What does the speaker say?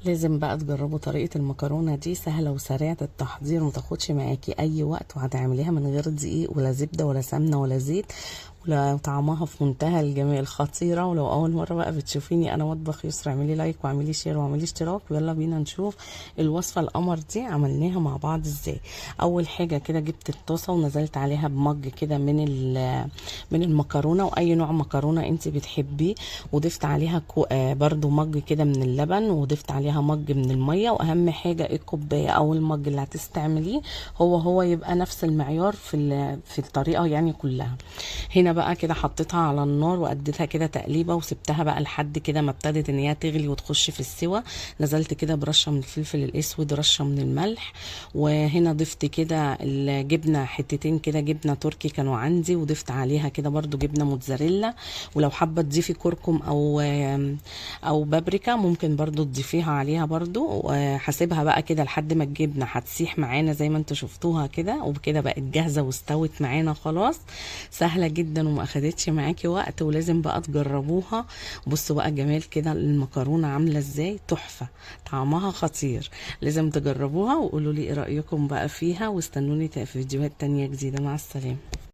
لازم بقى تجربوا طريقة المكرونة دي، سهلة وسريعة التحضير، متاخدش معاكي اي وقت، وهتعمليها من غير دقيق ولا زبدة ولا سمنة ولا زيت، ولا طعمها في منتهى الجمال، خطيرة. ولو اول مرة بقى بتشوفيني انا مطبخ يسرا، اعملي لايك واعملي شير واعملي اشتراك، ويلا بينا نشوف الوصفة القمر دي عملناها مع بعض ازاي. اول حاجة كده جبت الطاسة ونزلت عليها بمج كده من المكرونة، واي نوع مكرونة انت بتحبيه، وضفت عليها برضو مج كده من اللبن، وضفت عليها مج من المية. واهم حاجة الكوباية او المج اللي هتستعمليه هو يبقى نفس المعيار في الطريقة يعني كلها. هنا بقى كده حطيتها على النار واديتها كده تقليبه، وسبتها بقى لحد كده ما ابتدت ان هي تغلي وتخش في السوا. نزلت كده برشه من الفلفل الاسود، رشه من الملح، وهنا ضفت كده الجبنه، حتتين كده جبنه تركي كانوا عندي، وضفت عليها كده برضو جبنه موتزاريلا. ولو حابه تضيفي كركم او بابريكا ممكن برضو تضيفيها عليها برضو. وهسيبها بقى كده لحد ما الجبنه هتسيح معانا زي ما انتوا شفتوها كده، وبكده بقت جاهزه واستوت معانا خلاص. سهله جدا وما اخدتش معاكي وقت، ولازم بقى تجربوها. بصوا بقى جمال كده المكرونه عامله ازاي، تحفه، طعمها خطير. لازم تجربوها وقولوا لي ايه رايكم بقى فيها، واستنوني في فيديوهات تانية جديده. مع السلامه.